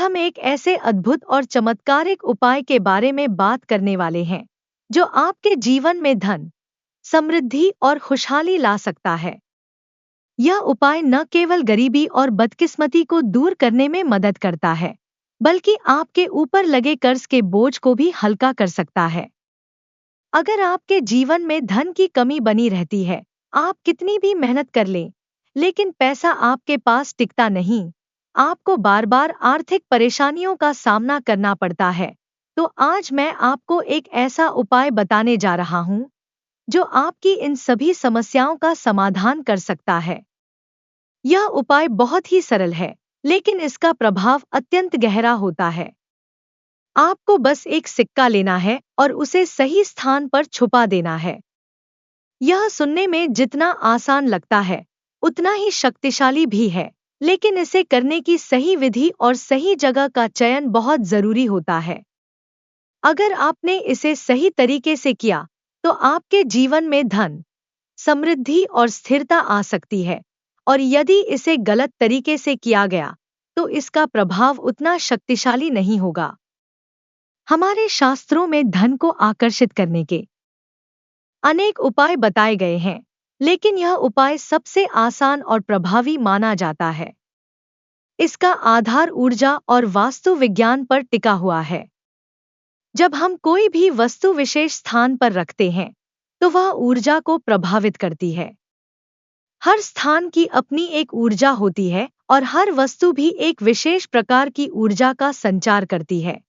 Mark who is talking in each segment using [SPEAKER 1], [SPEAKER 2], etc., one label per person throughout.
[SPEAKER 1] हम एक ऐसे अद्भुत और चमत्कारिक उपाय के बारे में बात करने वाले हैं जो आपके जीवन में धन, समृद्धि और खुशहाली ला सकता है। यह उपाय न केवल गरीबी और बदकिस्मती को दूर करने में मदद करता है, बल्कि आपके ऊपर लगे कर्ज के बोझ को भी हल्का कर सकता है। अगर आपके जीवन में धन की कमी बनी रहती है, आप कितनी भी मेहनत कर लें, लेकिन पैसा आपके पास टिकता नहीं, आपको बार बार आर्थिक परेशानियों का सामना करना पड़ता है, तो आज मैं आपको एक ऐसा उपाय बताने जा रहा हूं जो आपकी इन सभी समस्याओं का समाधान कर सकता है। यह उपाय बहुत ही सरल है, लेकिन इसका प्रभाव अत्यंत गहरा होता है। आपको बस एक सिक्का लेना है और उसे सही स्थान पर छुपा देना है। यह सुनने में जितना आसान लगता है, उतना ही शक्तिशाली भी है, लेकिन इसे करने की सही विधि और सही जगह का चयन बहुत जरूरी होता है। अगर आपने इसे सही तरीके से किया, तो आपके जीवन में धन, समृद्धि और स्थिरता आ सकती है, और यदि इसे गलत तरीके से किया गया, तो इसका प्रभाव उतना शक्तिशाली नहीं होगा। हमारे शास्त्रों में धन को आकर्षित करने के अनेक उपाय बताए गए हैं, लेकिन यह उपाय सबसे आसान और प्रभावी माना जाता है। इसका आधार ऊर्जा और वास्तु विज्ञान पर टिका हुआ है। जब हम कोई भी वस्तु विशेष स्थान पर रखते हैं, तो वह ऊर्जा को प्रभावित करती है। हर स्थान की अपनी एक ऊर्जा होती है और हर वस्तु भी एक विशेष प्रकार की ऊर्जा का संचार करती है।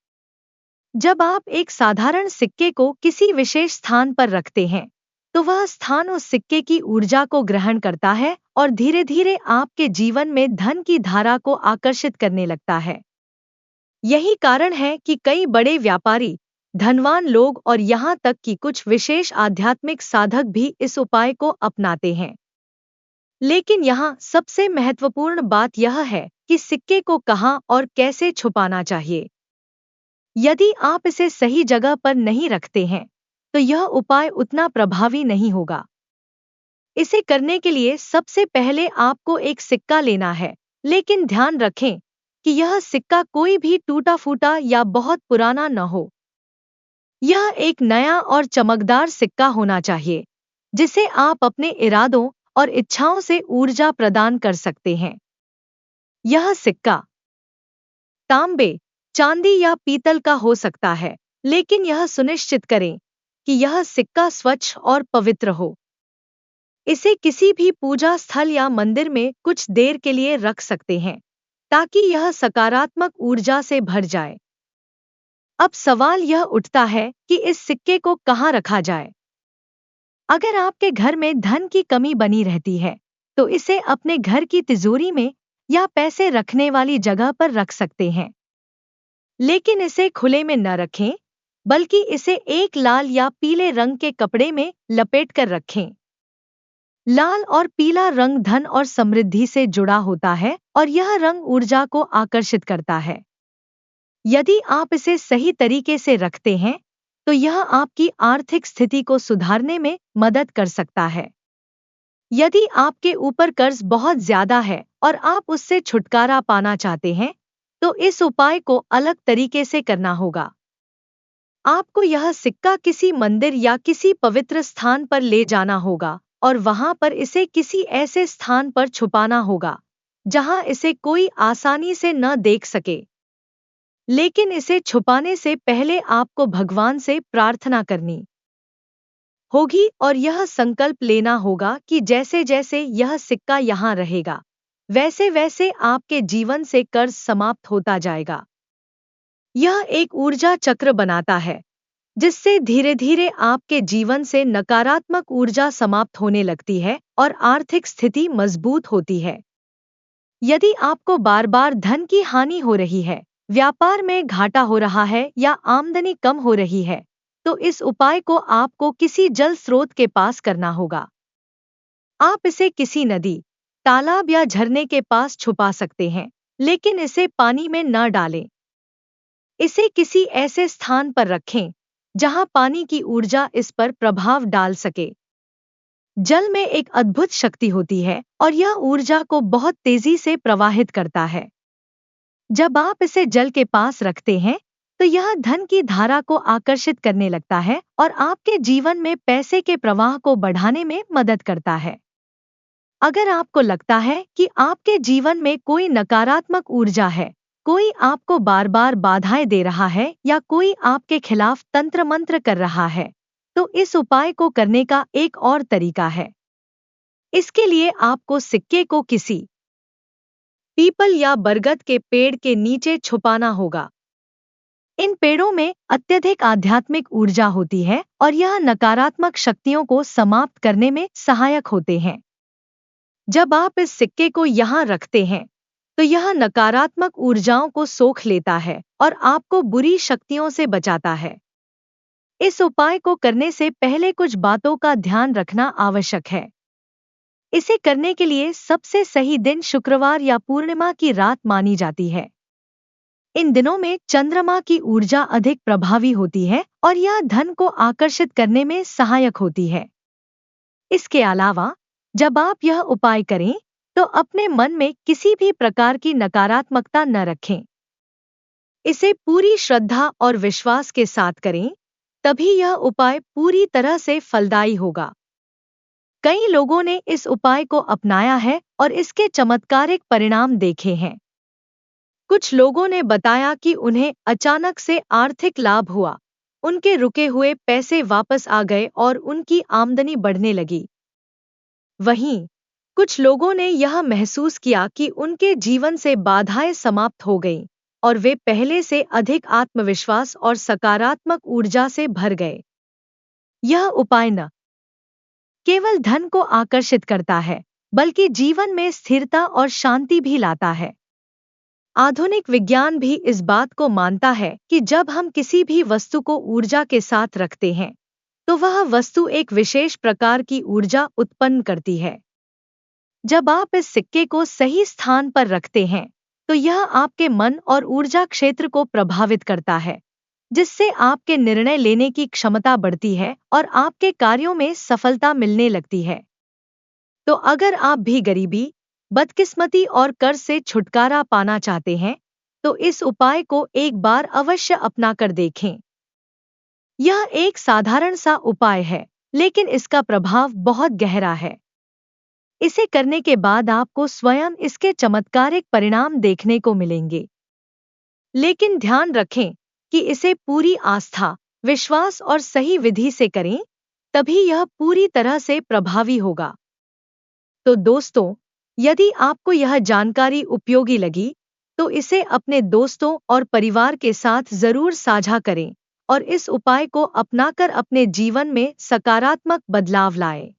[SPEAKER 1] जब आप एक साधारण सिक्के को किसी विशेष स्थान पर रखते हैं, तो वह स्थान उस सिक्के की ऊर्जा को ग्रहण करता है और धीरे धीरे आपके जीवन में धन की धारा को आकर्षित करने लगता है। यही कारण है कि कई बड़े व्यापारी, धनवान लोग और यहाँ तक कि कुछ विशेष आध्यात्मिक साधक भी इस उपाय को अपनाते हैं। लेकिन यहाँ सबसे महत्वपूर्ण बात यह है कि सिक्के को कहाँ और कैसे छुपाना चाहिए। यदि आप इसे सही जगह पर नहीं रखते हैं, तो यह उपाय उतना प्रभावी नहीं होगा। इसे करने के लिए सबसे पहले आपको एक सिक्का लेना है, लेकिन ध्यान रखें कि यह सिक्का कोई भी टूटा फूटा या बहुत पुराना न हो। यह एक नया और चमकदार सिक्का होना चाहिए, जिसे आप अपने इरादों और इच्छाओं से ऊर्जा प्रदान कर सकते हैं। यह सिक्का तांबे, चांदी या पीतल का हो सकता है, लेकिन यह सुनिश्चित करें कि यह सिक्का स्वच्छ और पवित्र हो। इसे किसी भी पूजा स्थल या मंदिर में कुछ देर के लिए रख सकते हैं, ताकि यह सकारात्मक ऊर्जा से भर जाए। अब सवाल यह उठता है कि इस सिक्के को कहाँ रखा जाए। अगर आपके घर में धन की कमी बनी रहती है, तो इसे अपने घर की तिजोरी में या पैसे रखने वाली जगह पर रख सकते हैं। लेकिन इसे खुले में न रखें, बल्कि इसे एक लाल या पीले रंग के कपड़े में लपेट कर रखें। लाल और पीला रंग धन और समृद्धि से जुड़ा होता है और यह रंग ऊर्जा को आकर्षित करता है। यदि आप इसे सही तरीके से रखते हैं, तो यह आपकी आर्थिक स्थिति को सुधारने में मदद कर सकता है। यदि आपके ऊपर कर्ज बहुत ज्यादा है और आप उससे छुटकारा पाना चाहते हैं, तो इस उपाय को अलग तरीके से करना होगा। आपको यह सिक्का किसी मंदिर या किसी पवित्र स्थान पर ले जाना होगा और वहां पर इसे किसी ऐसे स्थान पर छुपाना होगा जहां इसे कोई आसानी से न देख सके। लेकिन इसे छुपाने से पहले आपको भगवान से प्रार्थना करनी होगी और यह संकल्प लेना होगा कि जैसे जैसे यह सिक्का यहाँ रहेगा, वैसे वैसे आपके जीवन से कर्ज समाप्त होता जाएगा। यह एक ऊर्जा चक्र बनाता है, जिससे धीरे धीरे आपके जीवन से नकारात्मक ऊर्जा समाप्त होने लगती है और आर्थिक स्थिति मजबूत होती है। यदि आपको बार बार धन की हानि हो रही है, व्यापार में घाटा हो रहा है या आमदनी कम हो रही है, तो इस उपाय को आपको किसी जल स्रोत के पास करना होगा। आप इसे किसी नदी, तालाब या झरने के पास छुपा सकते हैं, लेकिन इसे पानी में न डालें। इसे किसी ऐसे स्थान पर रखें जहां पानी की ऊर्जा इस पर प्रभाव डाल सके। जल में एक अद्भुत शक्ति होती है और यह ऊर्जा को बहुत तेजी से प्रवाहित करता है। जब आप इसे जल के पास रखते हैं तो यह धन की धारा को आकर्षित करने लगता है और आपके जीवन में पैसे के प्रवाह को बढ़ाने में मदद करता है। अगर आपको लगता है कि आपके जीवन में कोई नकारात्मक ऊर्जा है, कोई आपको बार बार बाधाएं दे रहा है या कोई आपके खिलाफ तंत्र मंत्र कर रहा है, तो इस उपाय को करने का एक और तरीका है। इसके लिए आपको सिक्के को किसी पीपल या बरगद के पेड़ के नीचे छुपाना होगा। इन पेड़ों में अत्यधिक आध्यात्मिक ऊर्जा होती है और यह नकारात्मक शक्तियों को समाप्त करने में सहायक होते हैं। जब आप इस सिक्के को यहाँ रखते हैं तो यह नकारात्मक ऊर्जाओं को सोख लेता है और आपको बुरी शक्तियों से बचाता है। इस उपाय को करने से पहले कुछ बातों का ध्यान रखना आवश्यक है। इसे करने के लिए सबसे सही दिन शुक्रवार या पूर्णिमा की रात मानी जाती है। इन दिनों में चंद्रमा की ऊर्जा अधिक प्रभावी होती है और यह धन को आकर्षित करने में सहायक होती है। इसके अलावा जब आप यह उपाय करें तो अपने मन में किसी भी प्रकार की नकारात्मकता न रखें। इसे पूरी श्रद्धा और विश्वास के साथ करें, तभी यह उपाय पूरी तरह से फलदायी होगा। कई लोगों ने इस उपाय को अपनाया है और इसके चमत्कारिक परिणाम देखे हैं। कुछ लोगों ने बताया कि उन्हें अचानक से आर्थिक लाभ हुआ, उनके रुके हुए पैसे वापस आ गए और उनकी आमदनी बढ़ने लगी। वहीं कुछ लोगों ने यह महसूस किया कि उनके जीवन से बाधाएं समाप्त हो गईं और वे पहले से अधिक आत्मविश्वास और सकारात्मक ऊर्जा से भर गए। यह उपाय न केवल धन को आकर्षित करता है, बल्कि जीवन में स्थिरता और शांति भी लाता है। आधुनिक विज्ञान भी इस बात को मानता है कि जब हम किसी भी वस्तु को ऊर्जा के साथ रखते हैं, तो वह वस्तु एक विशेष प्रकार की ऊर्जा उत्पन्न करती है। जब आप इस सिक्के को सही स्थान पर रखते हैं, तो यह आपके मन और ऊर्जा क्षेत्र को प्रभावित करता है, जिससे आपके निर्णय लेने की क्षमता बढ़ती है और आपके कार्यों में सफलता मिलने लगती है। तो अगर आप भी गरीबी, बदकिस्मती और कर्ज से छुटकारा पाना चाहते हैं, तो इस उपाय को एक बार अवश्य अपना कर देखें। यह एक साधारण सा उपाय है, लेकिन इसका प्रभाव बहुत गहरा है। इसे करने के बाद आपको स्वयं इसके चमत्कारिक परिणाम देखने को मिलेंगे। लेकिन ध्यान रखें कि इसे पूरी आस्था, विश्वास और सही विधि से करें, तभी यह पूरी तरह से प्रभावी होगा। तो दोस्तों, यदि आपको यह जानकारी उपयोगी लगी, तो इसे अपने दोस्तों और परिवार के साथ जरूर साझा करें और इस उपाय को अपनाकर अपने जीवन में सकारात्मक बदलाव लाएं।